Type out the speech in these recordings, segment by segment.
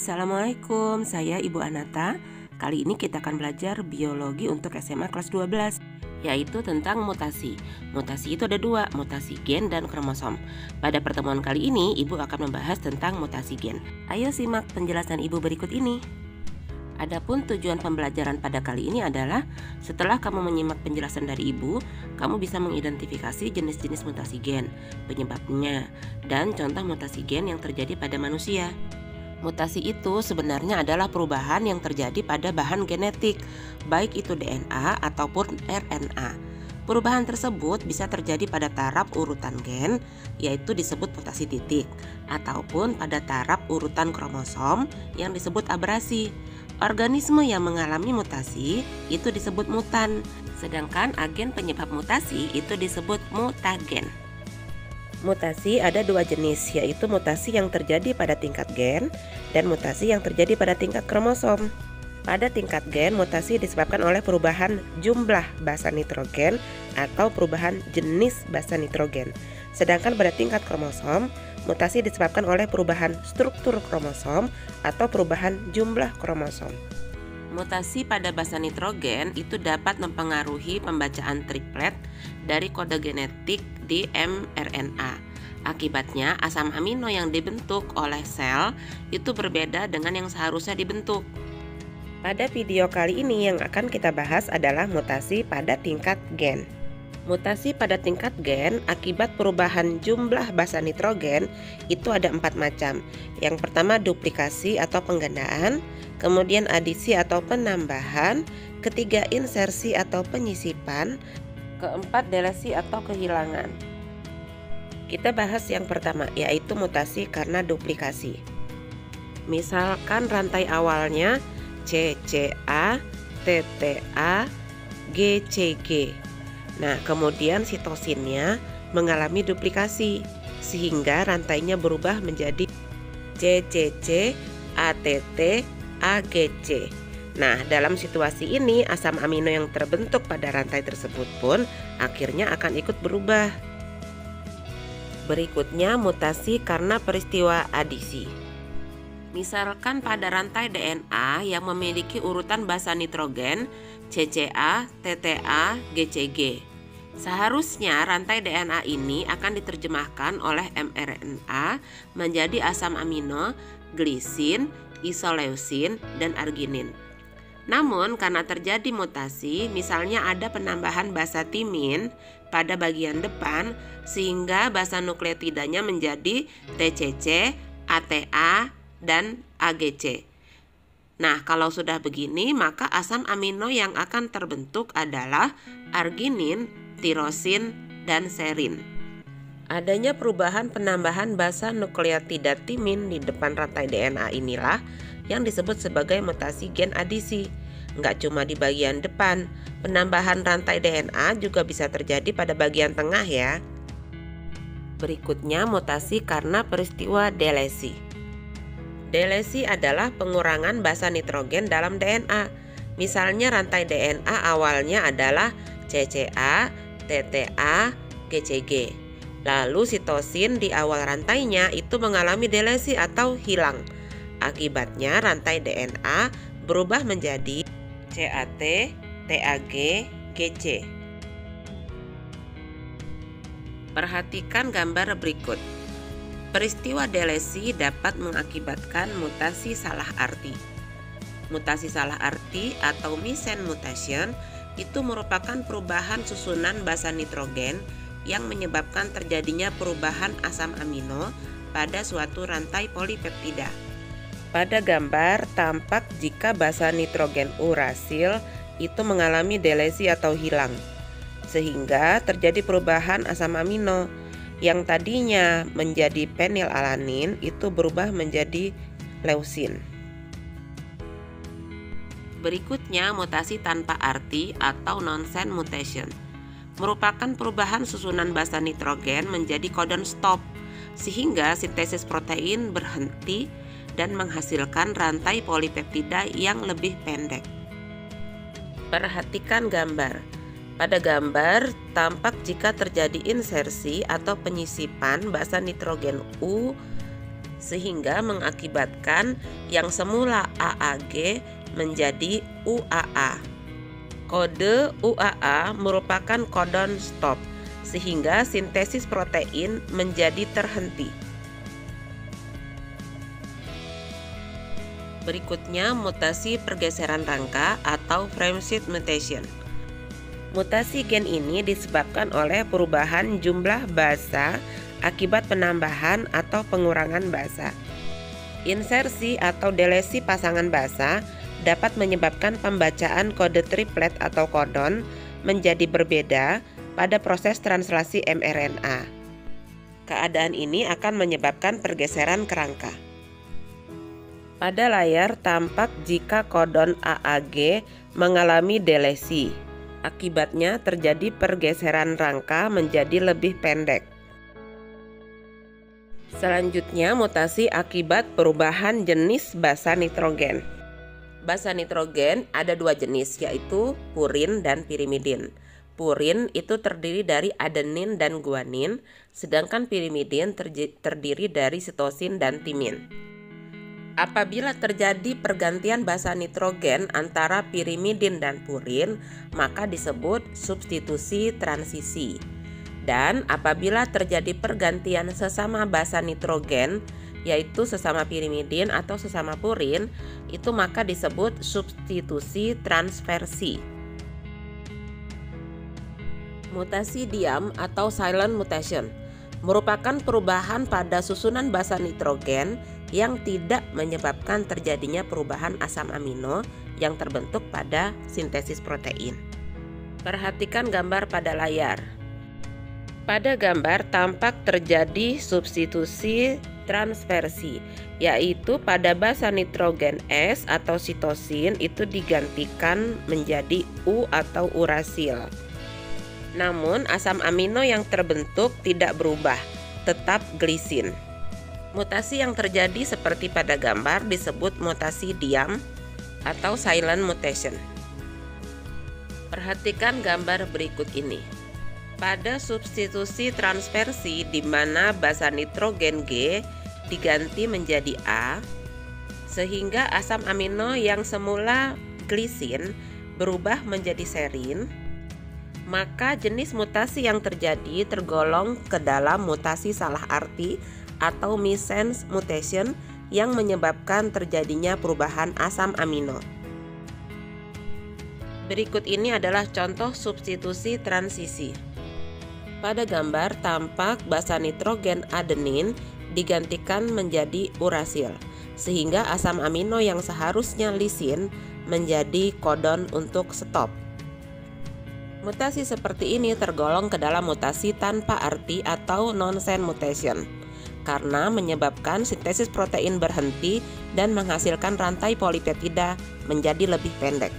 Assalamualaikum, saya Ibu Anata. Kali ini kita akan belajar biologi untuk SMA kelas 12, yaitu tentang mutasi. Mutasi itu ada dua, mutasi gen dan kromosom. Pada pertemuan kali ini, Ibu akan membahas tentang mutasi gen. Ayo simak penjelasan Ibu berikut ini. Adapun tujuan pembelajaran pada kali ini adalah setelah kamu menyimak penjelasan dari Ibu, kamu bisa mengidentifikasi jenis-jenis mutasi gen, penyebabnya, dan contoh mutasi gen yang terjadi pada manusia. Mutasi itu sebenarnya adalah perubahan yang terjadi pada bahan genetik, baik itu DNA ataupun RNA. Perubahan tersebut bisa terjadi pada taraf urutan gen, yaitu disebut mutasi titik, ataupun pada taraf urutan kromosom yang disebut abrasi. Organisme yang mengalami mutasi itu disebut mutan, sedangkan agen penyebab mutasi itu disebut mutagen. Mutasi ada dua jenis, yaitu mutasi yang terjadi pada tingkat gen dan mutasi yang terjadi pada tingkat kromosom. Pada tingkat gen, mutasi disebabkan oleh perubahan jumlah basa nitrogen atau perubahan jenis basa nitrogen. Sedangkan pada tingkat kromosom, mutasi disebabkan oleh perubahan struktur kromosom atau perubahan jumlah kromosom. Mutasi pada basa nitrogen itu dapat mempengaruhi pembacaan triplet dari kode genetik di mRNA. Akibatnya, asam amino yang dibentuk oleh sel itu berbeda dengan yang seharusnya dibentuk. Pada video kali ini yang akan kita bahas adalah mutasi pada tingkat gen. Mutasi pada tingkat gen akibat perubahan jumlah basa nitrogen itu ada 4 macam. Yang pertama duplikasi atau penggandaan, kemudian adisi atau penambahan, ketiga insersi atau penyisipan, keempat delesi atau kehilangan. Kita bahas yang pertama, yaitu mutasi karena duplikasi. Misalkan rantai awalnya CCA, TTA, GCG. Nah, kemudian sitosinnya mengalami duplikasi sehingga rantainya berubah menjadi CCC, ATT, AGC. Nah, dalam situasi ini asam amino yang terbentuk pada rantai tersebut pun akhirnya akan ikut berubah. Berikutnya mutasi karena peristiwa adisi. Misalkan pada rantai DNA yang memiliki urutan basa nitrogen CCA, TTA, GCG. Seharusnya rantai DNA ini akan diterjemahkan oleh mRNA menjadi asam amino, glisin, isoleusin, dan arginin. Namun karena terjadi mutasi, misalnya ada penambahan basa timin pada bagian depan sehingga basa nukleotidanya menjadi TCC, ATA, dan AGC. Nah, kalau sudah begini, maka asam amino yang akan terbentuk adalah arginin, tirosin, dan serin. Adanya perubahan penambahan basa nukleotida timin di depan rantai DNA inilah yang disebut sebagai mutasi gen adisi. Nggak cuma di bagian depan, penambahan rantai DNA juga bisa terjadi pada bagian tengah ya. Berikutnya mutasi karena peristiwa delesi. Delesi adalah pengurangan basa nitrogen dalam DNA. Misalnya rantai DNA awalnya adalah CCA, TTA, GCG. Lalu sitosin di awal rantainya itu mengalami delesi atau hilang. Akibatnya rantai DNA berubah menjadi CAT, TAG, GC. Perhatikan gambar berikut. Peristiwa delesi dapat mengakibatkan mutasi salah arti. Mutasi salah arti atau missense mutation itu merupakan perubahan susunan basa nitrogen yang menyebabkan terjadinya perubahan asam amino pada suatu rantai polipeptida. Pada gambar tampak jika basa nitrogen urasil itu mengalami delesi atau hilang, sehingga terjadi perubahan asam amino yang tadinya menjadi penilalanin itu berubah menjadi leusin. Berikutnya mutasi tanpa arti atau nonsense mutation. Merupakan perubahan susunan basa nitrogen menjadi codon stop sehingga sintesis protein berhenti dan menghasilkan rantai polipeptida yang lebih pendek. Perhatikan gambar. Pada gambar tampak jika terjadi insersi atau penyisipan basa nitrogen U sehingga mengakibatkan yang semula AAG menjadi UAA. Kode UAA merupakan codon stop, sehingga sintesis protein menjadi terhenti. Berikutnya, mutasi pergeseran rangka atau frameshift mutation. Mutasi gen ini disebabkan oleh perubahan jumlah basa akibat penambahan atau pengurangan basa. Insersi atau delesi pasangan basa dapat menyebabkan pembacaan kode triplet atau kodon menjadi berbeda pada proses translasi mRNA. Keadaan ini akan menyebabkan pergeseran kerangka. Pada layar tampak jika kodon AAG mengalami delesi. Akibatnya terjadi pergeseran rangka menjadi lebih pendek. Selanjutnya, mutasi akibat perubahan jenis basa nitrogen. Basa nitrogen ada dua jenis, yaitu purin dan pirimidin. Purin itu terdiri dari adenin dan guanin, sedangkan pirimidin terdiri dari sitosin dan timin. Apabila terjadi pergantian basa nitrogen antara pirimidin dan purin, maka disebut substitusi transisi. Dan apabila terjadi pergantian sesama basa nitrogen, yaitu sesama pirimidin atau sesama purin, itu maka disebut substitusi transversi. Mutasi diam atau silent mutation merupakan perubahan pada susunan basa nitrogen yang tidak menyebabkan terjadinya perubahan asam amino yang terbentuk pada sintesis protein. Perhatikan gambar pada layar. Pada gambar tampak terjadi substitusi transversi, yaitu pada basa nitrogen S atau sitosin itu digantikan menjadi U atau urasil. Namun asam amino yang terbentuk tidak berubah, tetap glisin. Mutasi yang terjadi seperti pada gambar disebut mutasi diam atau silent mutation. Perhatikan gambar berikut ini. Pada substitusi transversi di mana basa nitrogen G diganti menjadi A, sehingga asam amino yang semula glisin berubah menjadi serin, maka jenis mutasi yang terjadi tergolong ke dalam mutasi salah arti atau missense mutation yang menyebabkan terjadinya perubahan asam amino. Berikut ini adalah contoh substitusi transisi. Pada gambar tampak basa nitrogen adenin digantikan menjadi urasil, sehingga asam amino yang seharusnya lisin menjadi kodon untuk stop. Mutasi seperti ini tergolong ke dalam mutasi tanpa arti atau nonsense mutation karena menyebabkan sintesis protein berhenti dan menghasilkan rantai polipeptida menjadi lebih pendek.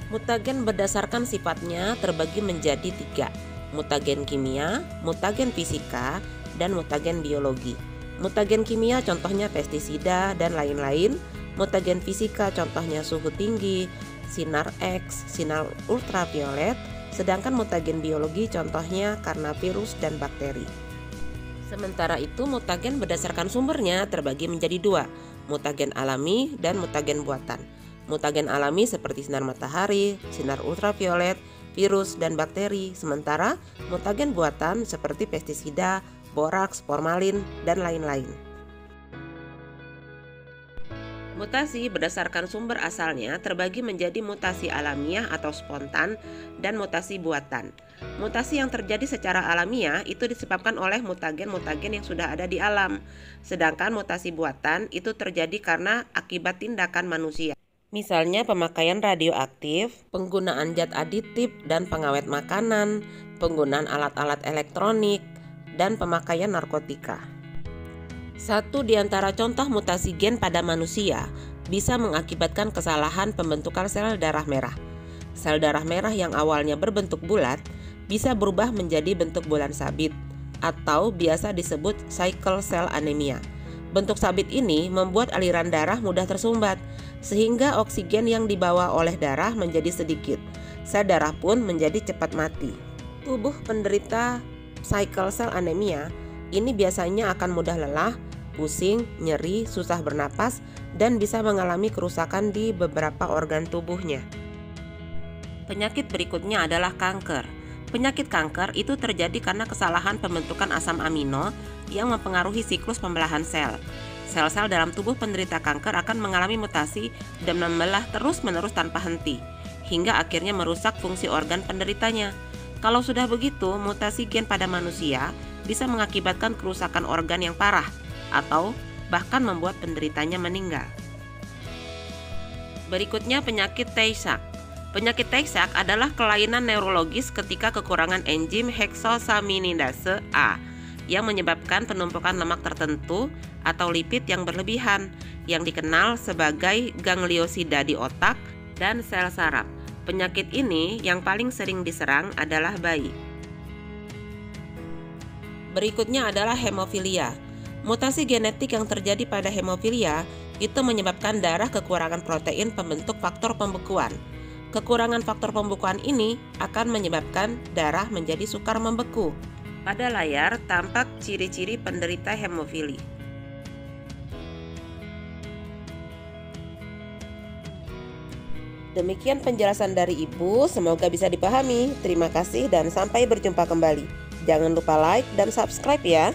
Mutagen berdasarkan sifatnya terbagi menjadi 3, mutagen kimia, mutagen fisika, dan mutagen biologi. Mutagen kimia contohnya pestisida dan lain-lain, mutagen fisika contohnya suhu tinggi, sinar X, sinar ultraviolet, sedangkan mutagen biologi contohnya karena virus dan bakteri. Sementara itu mutagen berdasarkan sumbernya terbagi menjadi 2, mutagen alami dan mutagen buatan. Mutagen alami seperti sinar matahari, sinar ultraviolet, virus, dan bakteri, sementara mutagen buatan seperti pestisida, boraks, formalin, dan lain-lain. Mutasi berdasarkan sumber asalnya terbagi menjadi mutasi alamiah atau spontan dan mutasi buatan. Mutasi yang terjadi secara alamiah itu disebabkan oleh mutagen-mutagen yang sudah ada di alam, sedangkan mutasi buatan itu terjadi karena akibat tindakan manusia. Misalnya pemakaian radioaktif, penggunaan zat aditif dan pengawet makanan, penggunaan alat-alat elektronik, dan pemakaian narkotika. Satu di antara contoh mutasi gen pada manusia bisa mengakibatkan kesalahan pembentukan sel darah merah. Sel darah merah yang awalnya berbentuk bulat bisa berubah menjadi bentuk bulan sabit atau biasa disebut sickle cell anemia. Bentuk sabit ini membuat aliran darah mudah tersumbat sehingga oksigen yang dibawa oleh darah menjadi sedikit. Sel darah pun menjadi cepat mati. Tubuh penderita sickle cell anemia ini biasanya akan mudah lelah, pusing, nyeri, susah bernapas, dan bisa mengalami kerusakan di beberapa organ tubuhnya. Penyakit berikutnya adalah kanker. Penyakit kanker itu terjadi karena kesalahan pembentukan asam amino yang mempengaruhi siklus pembelahan sel. Sel-sel dalam tubuh penderita kanker akan mengalami mutasi dan membelah terus-menerus tanpa henti, hingga akhirnya merusak fungsi organ penderitanya. Kalau sudah begitu, mutasi gen pada manusia bisa mengakibatkan kerusakan organ yang parah atau bahkan membuat penderitanya meninggal. Berikutnya penyakit Tay-Sachs. Penyakit Tay-Sachs adalah kelainan neurologis ketika kekurangan enzim heksosaminidase A yang menyebabkan penumpukan lemak tertentu atau lipid yang berlebihan yang dikenal sebagai gangliosida di otak dan sel saraf. Penyakit ini yang paling sering diserang adalah bayi. Berikutnya adalah hemofilia. Mutasi genetik yang terjadi pada hemofilia itu menyebabkan darah kekurangan protein pembentuk faktor pembekuan. Kekurangan faktor pembekuan ini akan menyebabkan darah menjadi sukar membeku. Pada layar tampak ciri-ciri penderita hemofili. Demikian penjelasan dari Ibu, semoga bisa dipahami. Terima kasih dan sampai berjumpa kembali. Jangan lupa like dan subscribe ya.